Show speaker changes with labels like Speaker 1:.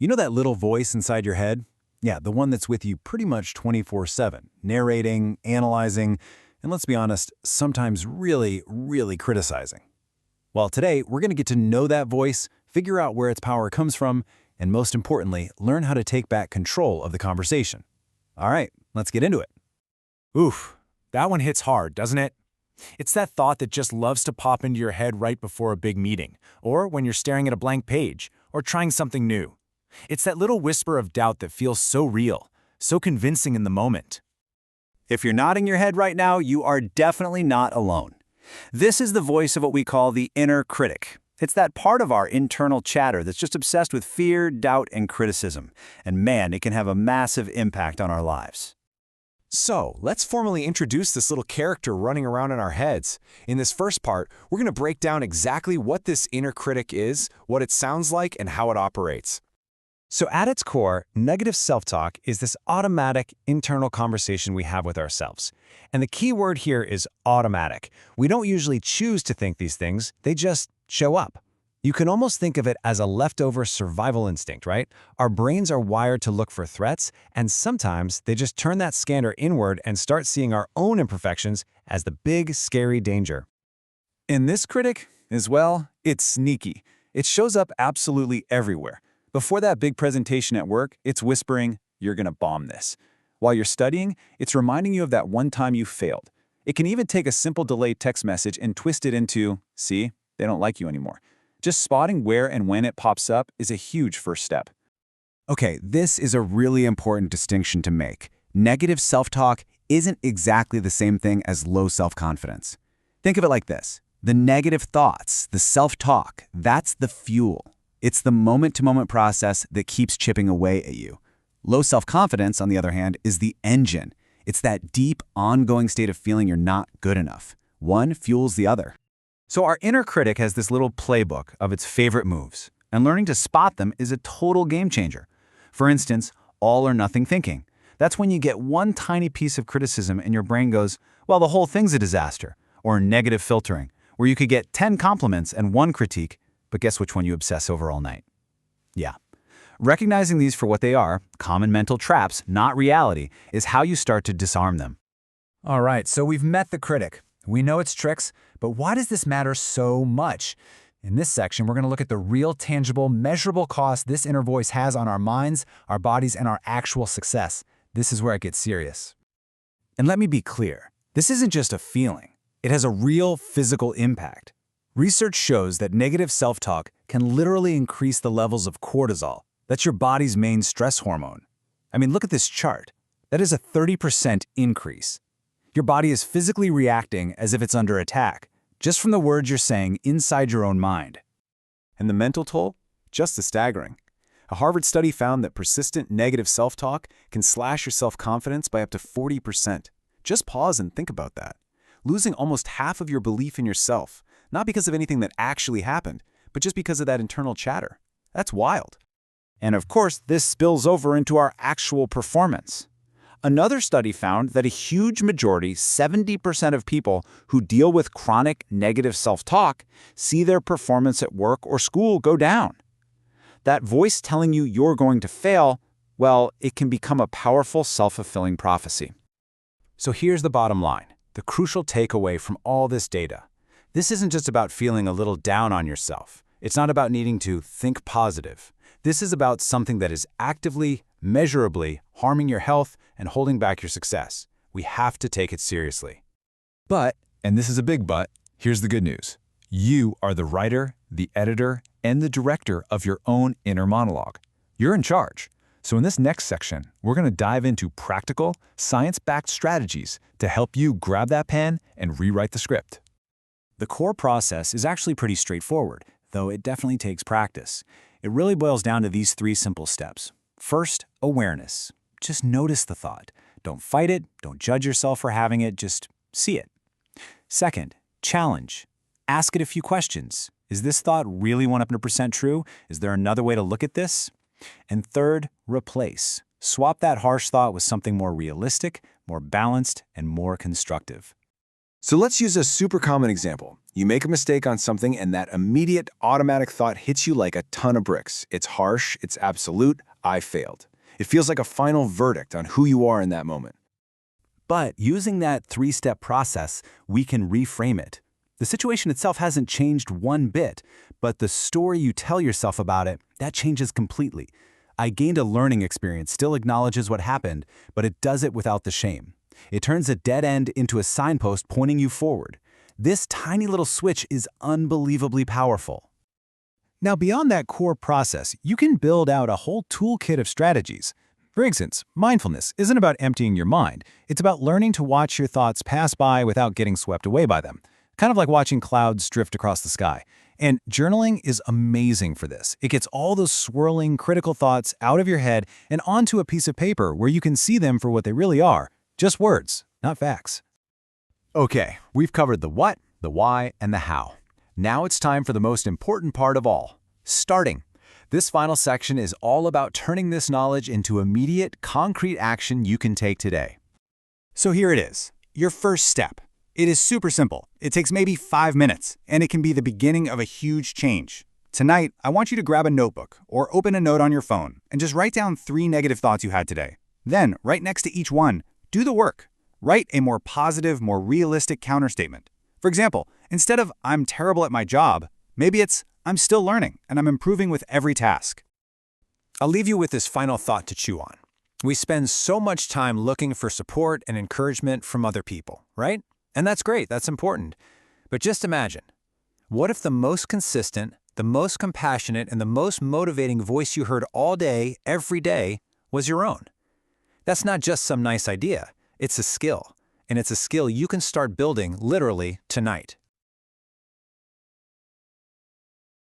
Speaker 1: You know that little voice inside your head? Yeah, the one that's with you pretty much 24/7, narrating, analyzing, and let's be honest, sometimes really criticizing. Well, today we're going to get to know that voice, figure out where its power comes from, and most importantly, learn how to take back control of the conversation. All right, let's get into it.
Speaker 2: Oof, that one hits hard, doesn't it? It's that thought that just loves to pop into your head right before a big meeting, or when you're staring at a blank page, or trying something new. It's that little whisper of doubt that feels so real, so convincing in the moment.
Speaker 1: If you're nodding your head right now, you are definitely not alone. This is the voice of what we call the inner critic. It's that part of our internal chatter that's just obsessed with fear, doubt, and criticism. And man, it can have a massive impact on our lives.
Speaker 2: So, let's formally introduce this little character running around in our heads. In this first part, we're going to break down exactly what this inner critic is, what it sounds like, and how it operates. So at its core, negative self-talk is this automatic internal conversation we have with ourselves. And the key word here is automatic. We don't usually choose to think these things, they just show up. You can almost think of it as a leftover survival instinct, right? Our brains are wired to look for threats, and sometimes they just turn that scanner inward and start seeing our own imperfections as the big, scary danger.
Speaker 1: And this critic, as well, it's sneaky. It shows up absolutely everywhere. Before that big presentation at work, it's whispering, "You're gonna bomb this." While you're studying, it's reminding you of that one time you failed. It can even take a simple delayed text message and twist it into, "See, they don't like you anymore." Just spotting where and when it pops up is a huge first step. Okay, this is a really important distinction to make. Negative self-talk isn't exactly the same thing as low self-confidence. Think of it like this. The negative thoughts, the self-talk, that's the fuel. It's the moment-to-moment process that keeps chipping away at you. Low self-confidence, on the other hand, is the engine. It's that deep, ongoing state of feeling you're not good enough. One fuels the other. So our inner critic has this little playbook of its favorite moves, and learning to spot them is a total game changer. For instance, all or nothing thinking. That's when you get one tiny piece of criticism and your brain goes, well, the whole thing's a disaster. Or negative filtering, where you could get 10 compliments and one critique, but guess which one you obsess over all night? Yeah. Recognizing these for what they are, common mental traps, not reality, is how you start to disarm them.
Speaker 2: All right, so we've met the critic. We know its tricks, but why does this matter so much? In this section, we're going to look at the real, tangible, measurable cost this inner voice has on our minds, our bodies, and our actual success. This is where it gets serious. And let me be clear, this isn't just a feeling. It has a real physical impact. Research shows that negative self-talk can literally increase the levels of cortisol. That's your body's main stress hormone. I mean, look at this chart. That is a 30% increase. Your body is physically reacting as if it's under attack, just from the words you're saying inside your own mind.
Speaker 1: And the mental toll? Just as staggering. A Harvard study found that persistent negative self-talk can slash your self-confidence by up to 40%. Just pause and think about that. Losing almost half of your belief in yourself, not because of anything that actually happened, but just because of that internal chatter. That's wild. And of course, this spills over into our actual performance. Another study found that a huge majority, 70% of people who deal with chronic negative self-talk see their performance at work or school go down. That voice telling you you're going to fail, well, it can become a powerful self-fulfilling prophecy. So here's the bottom line, the crucial takeaway from all this data. This isn't just about feeling a little down on yourself. It's not about needing to think positive. This is about something that is actively, measurably harming your health and holding back your success. We have to take it seriously.
Speaker 3: But, and this is a big but, here's the good news. You are the writer, the editor, and the director of your own inner monologue. You're in charge. So in this next section, we're going to dive into practical, science-backed strategies to help you grab that pen and rewrite the script.
Speaker 1: The core process is actually pretty straightforward, though it definitely takes practice. It really boils down to these 3 simple steps. First, awareness. Just notice the thought. Don't fight it, don't judge yourself for having it, just see it. Second, challenge. Ask it a few questions. Is this thought really 100% true? Is there another way to look at this? And third, replace. Swap that harsh thought with something more realistic, more balanced, and more constructive. So let's use a super common example. You make a mistake on something and that immediate automatic thought hits you like a ton of bricks. It's harsh, it's absolute, I failed. It feels like a final verdict on who you are in that moment.
Speaker 2: But using that three-step process, we can reframe it. The situation itself hasn't changed one bit, but the story you tell yourself about it, that changes completely. I gained a learning experience still acknowledges what happened, but it does it without the shame. It turns a dead end into a signpost pointing you forward. This tiny little switch is unbelievably powerful.
Speaker 1: Now, beyond that core process, you can build out a whole toolkit of strategies. For instance, mindfulness isn't about emptying your mind. It's about learning to watch your thoughts pass by without getting swept away by them. Kind of like watching clouds drift across the sky. And journaling is amazing for this. It gets all those swirling, critical thoughts out of your head and onto a piece of paper where you can see them for what they really are. Just words, not facts.
Speaker 2: Okay, we've covered the what, the why, and the how. Now it's time for the most important part of all, starting. This final section is all about turning this knowledge into immediate, concrete action you can take today.
Speaker 4: So here it is, your first step. It is super simple. It takes maybe 5 minutes, and it can be the beginning of a huge change. Tonight, I want you to grab a notebook or open a note on your phone and just write down 3 negative thoughts you had today. Then, right next to each one, do the work. Write a more positive, more realistic counterstatement. For example, instead of "I'm terrible at my job," maybe it's "I'm still learning and I'm improving with every task."
Speaker 2: I'll leave you with this final thought to chew on. We spend so much time looking for support and encouragement from other people, right? And that's great, that's important. But just imagine, what if the most consistent, the most compassionate, and the most motivating voice you heard all day, every day, was your own? That's not just some nice idea, it's a skill. And it's a skill you can start building literally tonight.